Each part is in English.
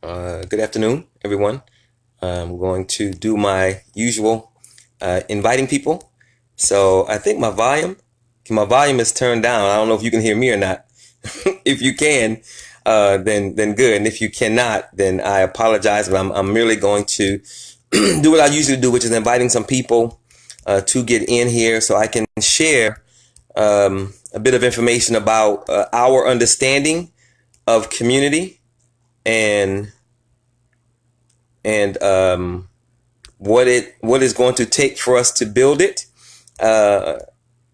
Good afternoon, everyone. I'm going to do my usual inviting people. So I think my volume is turned down. I don't know if you can hear me or not. If you can, then good. And if you cannot, then I apologize. But I'm merely going to do what I usually do, which is inviting some people to get in here so I can share a bit of information about our understanding of community and and what is going to take for us to build it. Uh,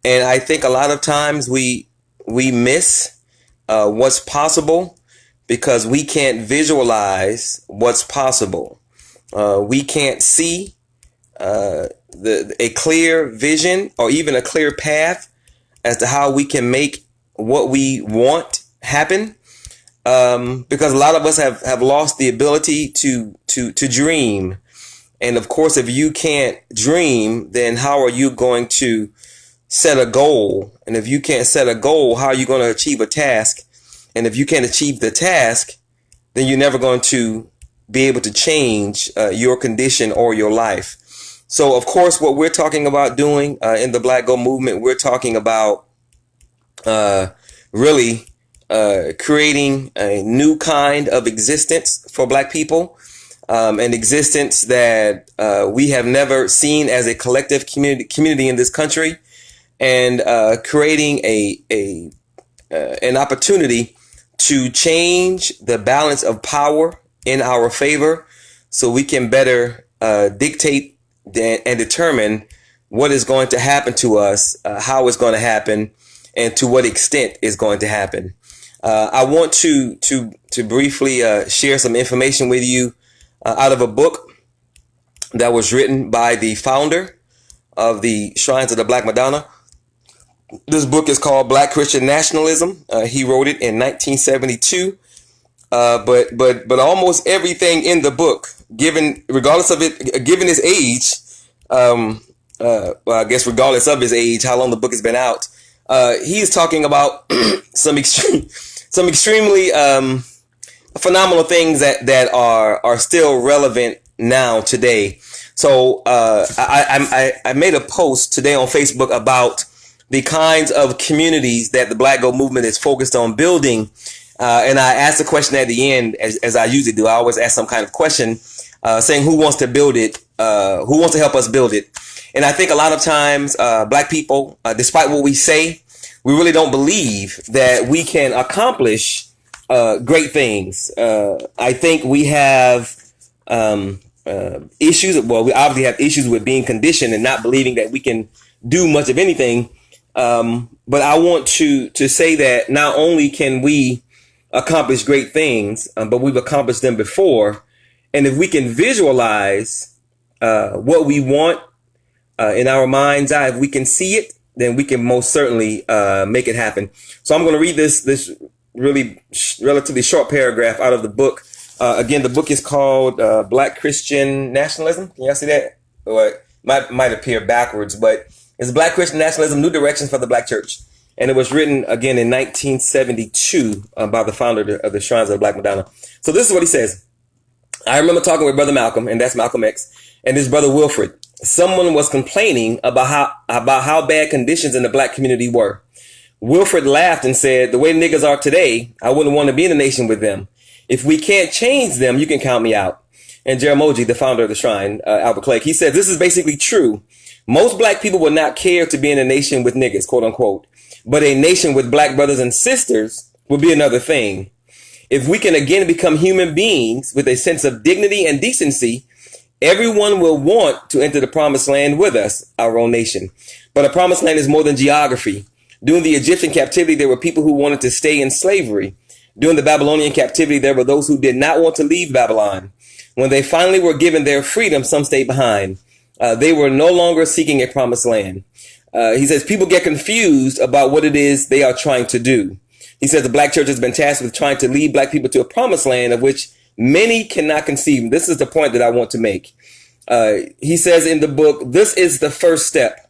and I think a lot of times we miss what's possible because we can't visualize what's possible. We can't see a clear vision or even a clear path as to how we can make what we want happen. Because a lot of us have lost the ability to dream. And of course, if you can't dream, then how are you going to set a goal? And if you can't set a goal, how are you going to achieve a task? And if you can't achieve the task, then you're never going to be able to change your condition or your life. So, of course, what we're talking about doing in the Black Gold Movement, we're talking about really creating a new kind of existence for Black people, an existence that we have never seen as a collective community in this country, and creating an opportunity to change the balance of power in our favor, so we can better dictate and determine what is going to happen to us, how it's going to happen, and to what extent it's going to happen. I want to briefly share some information with you out of a book that was written by the founder of the Shrines of the Black Madonna. This book is called Black Christian Nationalism. He wrote it in 1972. But almost everything in the book, regardless of it, given his age, well, I guess regardless of his age, how long the book has been out, he's talking about some extremely phenomenal things that are still relevant now today. So I made a post today on Facebook about the kinds of communities that the Black Gold Movement is focused on building. And I asked a question at the end, as I usually do. I always ask some kind of question saying who wants to build it, who wants to help us build it. And I think a lot of times Black people, despite what we say, we really don't believe that we can accomplish great things. I think we have issues. Well, we obviously have issues with being conditioned and not believing that we can do much of anything. But I want to say that not only can we accomplish great things, but we've accomplished them before. And if we can visualize what we want in our mind's eye, if we can see it, then we can most certainly make it happen. So I'm going to read this really relatively short paragraph out of the book. Again, the book is called Black Christian Nationalism. Can y'all see that? Or it might appear backwards, but it's Black Christian Nationalism, New Directions for the Black Church. And it was written again in 1972 by the founder of the Shrines of the Black Madonna. So this is what he says. I remember talking with Brother Malcolm, and that's Malcolm X, and his brother Wilfred. Someone was complaining about how bad conditions in the Black community were. Wilfred laughed and said, "The way niggas are today, I wouldn't want to be in a nation with them. If we can't change them, you can count me out." And Jeramogi, the founder of the Shrine, Albert Clegg, he said, "This is basically true. Most Black people would not care to be in a nation with niggas, quote unquote. But a nation with Black brothers and sisters would be another thing. If we can again become human beings with a sense of dignity and decency, everyone will want to enter the promised land with us, our own nation. But a promised land is more than geography. During the Egyptian captivity, there were people who wanted to stay in slavery. During the Babylonian captivity, there were those who did not want to leave Babylon. When they finally were given their freedom, some stayed behind. They were no longer seeking a promised land." He says people get confused about what it is they are trying to do. He says the Black church has been tasked with trying to lead Black people to a promised land of which many cannot conceive. This is the point that I want to make. He says in the book, this is the first step.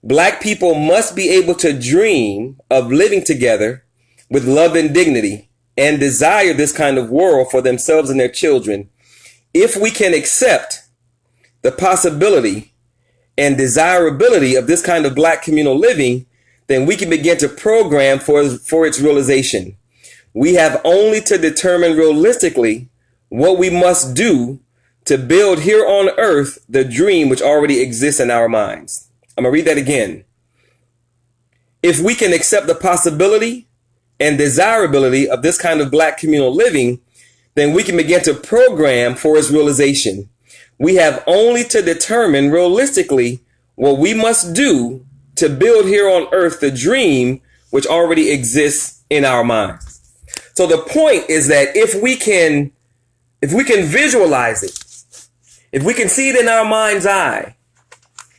Black people must be able to dream of living together with love and dignity and desire this kind of world for themselves and their children, if we can accept the possibility and desirability of this kind of black communal living, then we can begin to program for its realization. We have only to determine realistically what we must do to build here on earth the dream which already exists in our minds. I'm going to read that again. If we can accept the possibility and desirability of this kind of black communal living, then we can begin to program for its realization. We have only to determine realistically what we must do to build here on earth the dream which already exists in our minds. So the point is that if we can visualize it, if we can see it in our mind's eye,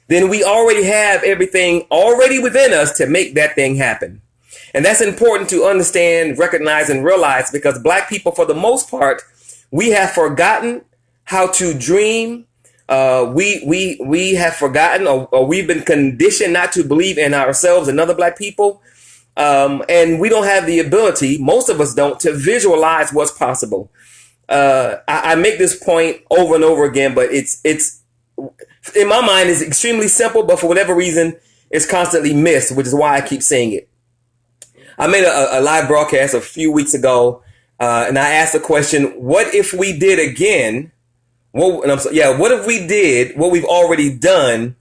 then we already have everything already within us to make that thing happen. And that's important to understand, recognize, and realize, because black people, for the most part, we have forgotten how to dream. We have forgotten, or we've been conditioned not to believe in ourselves and other black people. And we don't have the ability, most of us don't, to visualize what's possible. I make this point over and over again, but it's in my mind is extremely simple, but for whatever reason, it's constantly missed, which is why I keep saying it. I made a live broadcast a few weeks ago, and I asked the question, what if we did again? What if we did what we've already done,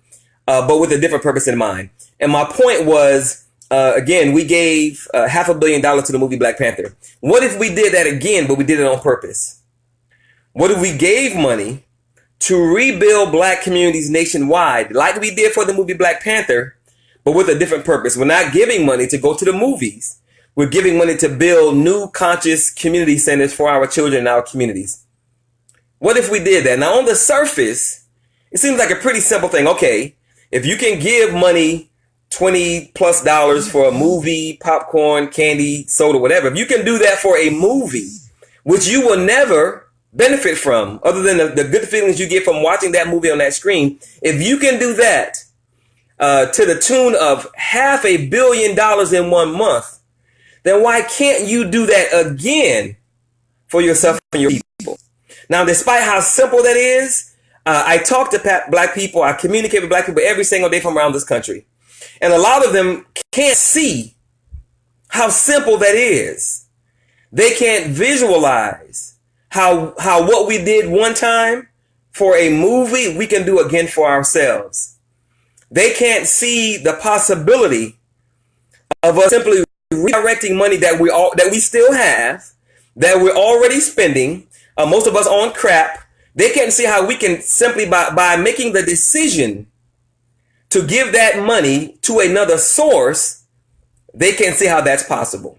but with a different purpose in mind? And my point was, again, we gave $500 million to the movie Black Panther. What if we did that again, but we did it on purpose? What if we gave money to rebuild black communities nationwide, like we did for the movie Black Panther, but with a different purpose? We're not giving money to go to the movies. We're giving money to build new conscious community centers for our children in our communities. What if we did that? Now, on the surface, it seems like a pretty simple thing. Okay, if you can give money, $20+ for a movie, popcorn, candy, soda, whatever, if you can do that for a movie, which you will never benefit from, other than the good feelings you get from watching that movie on that screen, if you can do that to the tune of $500 million in 1 month, then why can't you do that again for yourself and your people? Now, despite how simple that is, I talk to black people, I communicate with black people every single day from around this country. And a lot of them can't see how simple that is. They can't visualize how what we did one time for a movie, we can do again for ourselves. They can't see the possibility of us simply redirecting money that we still have, that we're already spending, most of us on crap. They can't see how we can simply, by making the decision to give that money to another source, they can't see how that's possible.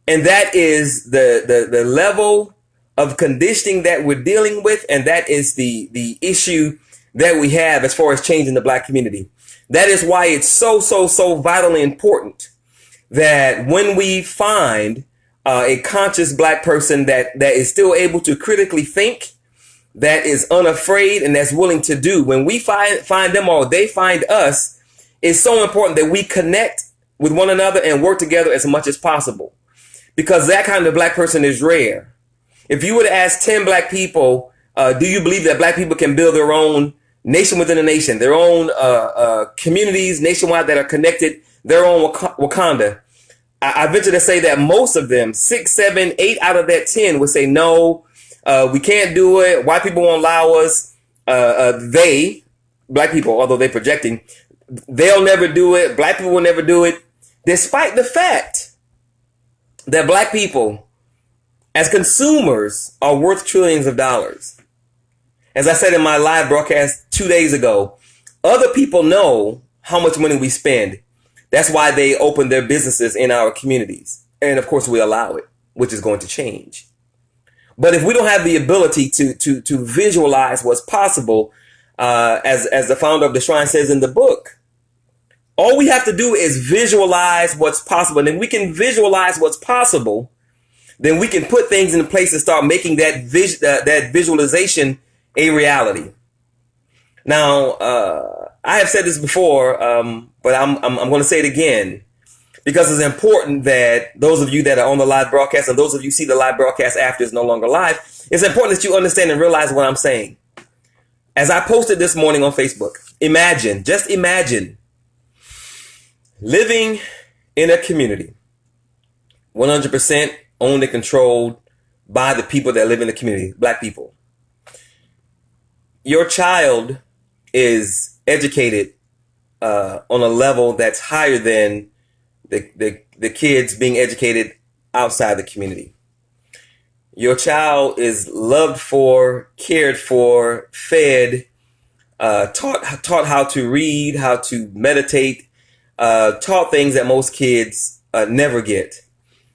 And that is the level of conditioning that we're dealing with, and that is the issue that we have as far as changing the black community. That is why it's so vitally important that when we find a conscious black person that is still able to critically think, that is unafraid, and that's willing to do, when we find them or they find us, it's so important that we connect with one another and work together as much as possible, because that kind of black person is rare. If you were to ask 10 black people, do you believe that black people can build their own nation within a nation, their own communities nationwide that are connected, their own Wakanda? I venture to say that most of them, 6, 7, 8 out of that 10 would say, no, we can't do it. White people won't allow us. Black people, although they're projecting, they'll never do it. Black people will never do it, despite the fact that black people, as consumers, are worth trillions of dollars. As I said in my live broadcast 2 days ago, other people know how much money we spend. That's why they open their businesses in our communities. And of course, we allow it, which is going to change. But if we don't have the ability to visualize what's possible, as the founder of the Shrine says in the book, all we have to do is visualize what's possible. And if we can visualize what's possible, then we can put things in place and start making that visualization a reality. Now, I have said this before, but I'm going to say it again, because it's important that those of you that are on the live broadcast and those of you see the live broadcast after it's no longer live, it's important that you understand and realize what I'm saying. As I posted this morning on Facebook, just imagine living in a community 100% owned and controlled by the people that live in the community, black people. Your child is educated on a level that's higher than the kids being educated outside the community. Your child is loved for, cared for, fed, taught how to read, how to meditate, taught things that most kids never get.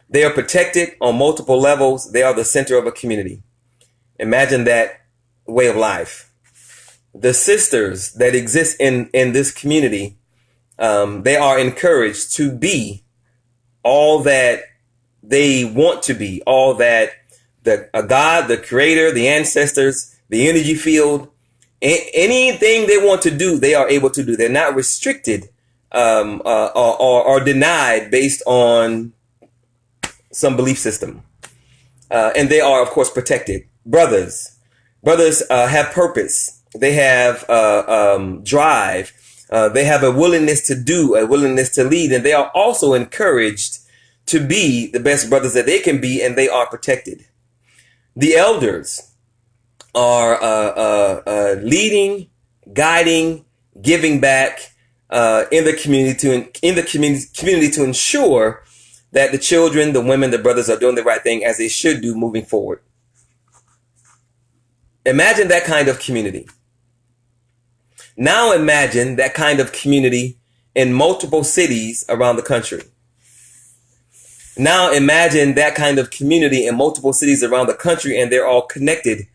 They are protected on multiple levels. They are the center of a community. Imagine that way of life. The sisters that exist in this community, they are encouraged to be all that they want to be, all that God, the creator, the ancestors, the energy field, anything they want to do, they are able to do. They're not restricted or denied based on some belief system. And they are, of course, protected. Brothers have purpose. They have drive. They have a willingness to do, a willingness to lead, and they are also encouraged to be the best brothers that they can be, and they are protected. The elders are leading, guiding, giving back in the community to ensure that the children, the women, the brothers are doing the right thing as they should do moving forward. Imagine that kind of community. Now imagine that kind of community in multiple cities around the country. Now imagine that kind of community in multiple cities around the country, and they're all connected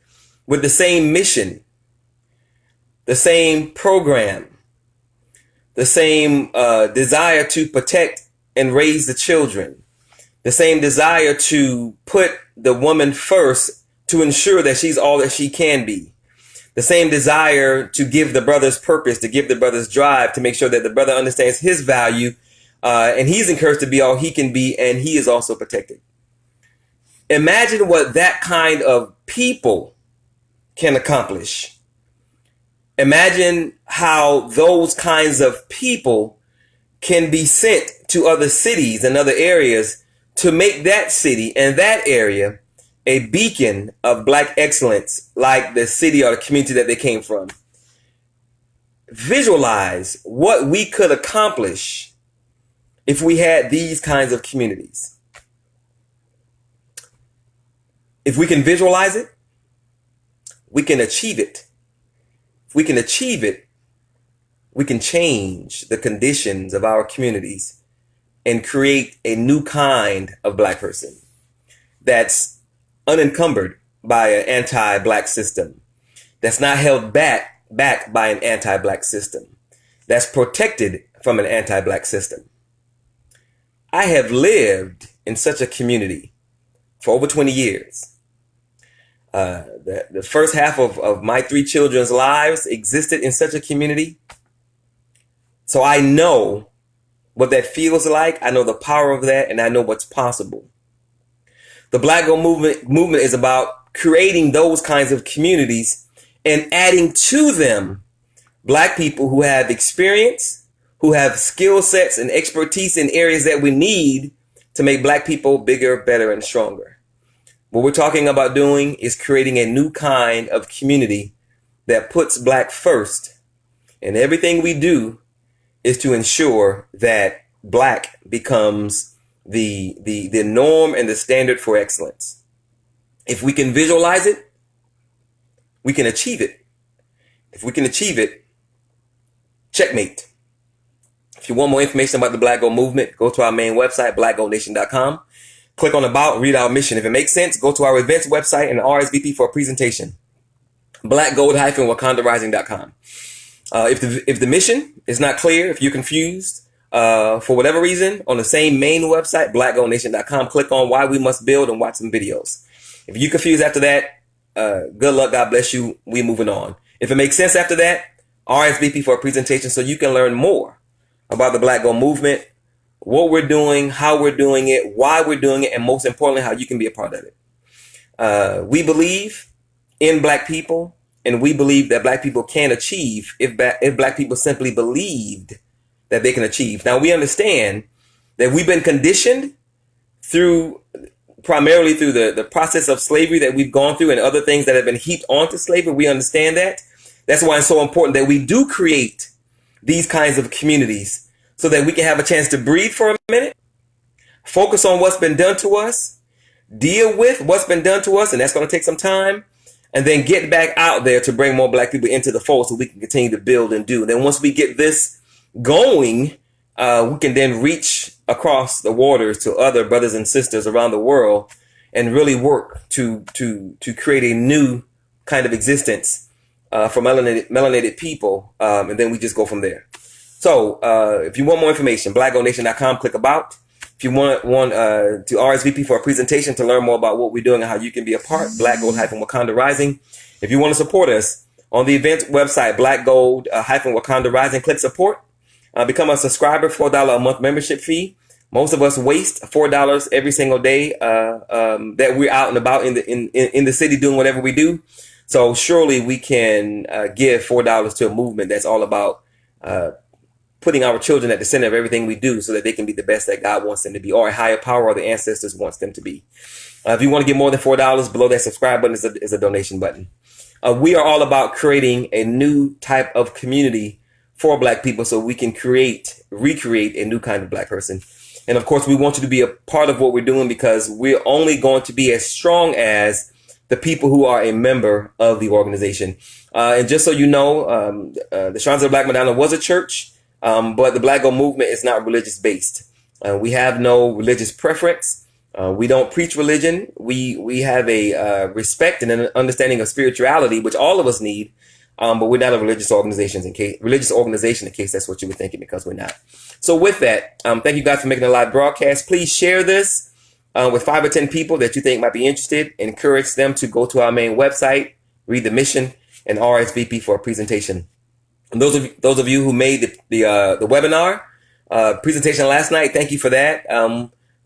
with the same mission, the same program, the same desire to protect and raise the children, the same desire to put the woman first to ensure that she's all that she can be. The same desire to give the brothers purpose, to give the brothers drive, to make sure that the brother understands his value, and he's encouraged to be all he can be, and he is also protected. Imagine what that kind of people can accomplish. Imagine how those kinds of people can be sent to other cities and other areas to make that city and that area a beacon of black excellence, like the city or the community that they came from. Visualize what we could accomplish if we had these kinds of communities. If we can visualize it, we can achieve it. If we can achieve it, we can change the conditions of our communities and create a new kind of black person that's unencumbered by an anti-black system, that's not held back by an anti-black system, that's protected from an anti-black system. I have lived in such a community for over 20 years. The first half of my 3 children's lives existed in such a community. So I know what that feels like. I know the power of that, and I know what's possible. The Black Gold movement is about creating those kinds of communities and adding to them black people who have experience, who have skill sets and expertise in areas that we need to make black people bigger, better, and stronger. What we're talking about doing is creating a new kind of community that puts black first. And everything we do is to ensure that black becomes the norm and the standard for excellence. If we can visualize it, we can achieve it. If we can achieve it, checkmate. If you want more information about the Black Gold movement, go to our main website, blackgoldnation.com. Click on About, read our mission. If it makes sense, go to our events website and RSVP for a presentation. blackgold-wakandarising.com. If the mission is not clear, if you're confused, for whatever reason, on the same main website, blackgoldnation.com, click on Why We Must Build and watch some videos. If you're confused after that, good luck, God bless you, we're moving on. If it makes sense after that, RSVP for a presentation so you can learn more about the Black Gold movement, what we're doing, how we're doing it, why we're doing it, and most importantly, how you can be a part of it. We believe in black people, and we believe that black people can achieve if black people simply believed that they can achieve. Now, we understand that we've been conditioned primarily through the process of slavery that we've gone through and other things that have been heaped onto slavery. We understand that. That's why it's so important that we do create these kinds of communities so that we can have a chance to breathe for a minute, focus on what's been done to us, deal with what's been done to us, and that's going to take some time, and then get back out there to bring more black people into the fold so we can continue to build and do. And then once we get this going, we can then reach across the waters to other brothers and sisters around the world and really work to create a new kind of existence for melanated people, and then we just go from there. So if you want more information, blackgoldnation.com, click about. If you want to RSVP for a presentation to learn more about what we're doing and how you can be a part, Black Gold Wakanda Rising. If you want to support us on the event website, Black Gold Wakanda Rising, click support. Become a subscriber, $4 a month membership fee. Most of us waste $4 every single day that we're out and about in the city doing whatever we do. So surely we can give $4 to a movement that's all about putting our children at the center of everything we do so that they can be the best that God wants them to be, or a higher power or the ancestors wants them to be. If you want to give more than $4, below that subscribe button is a donation button. We are all about creating a new type of community for black people so we can recreate a new kind of black person. And of course, we want you to be a part of what we're doing because we're only going to be as strong as the people who are a member of the organization. And just so you know, the Shrines of the Black Madonna was a church. But the Black Gold movement is not religious based. We have no religious preference. We don't preach religion. We have a respect and an understanding of spirituality, which all of us need. But we're not a religious organization in case that's what you were thinking, because we're not. So with that, thank you guys for making a live broadcast. Please share this with 5 or 10 people that you think might be interested. Encourage them to go to our main website, read the mission, and RSVP for a presentation. And those of you who made the webinar presentation last night, thank you for that.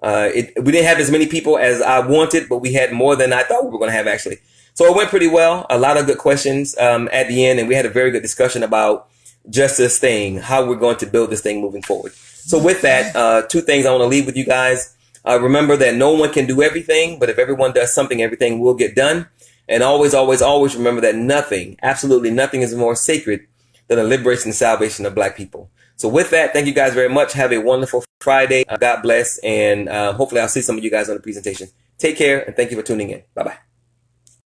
We didn't have as many people as I wanted, but we had more than I thought we were going to have, actually. So it went pretty well. A lot of good questions at the end, and we had a very good discussion about just this thing, how we're going to build this thing moving forward. So with that, 2 things I want to leave with you guys. Remember that no one can do everything, but if everyone does something, everything will get done. And always, always, always remember that nothing, absolutely nothing, is more sacred than the liberation and salvation of black people. So with that, thank you guys very much. Have a wonderful Friday. God bless. And hopefully I'll see some of you guys on the presentation. Take care, and thank you for tuning in. Bye-bye.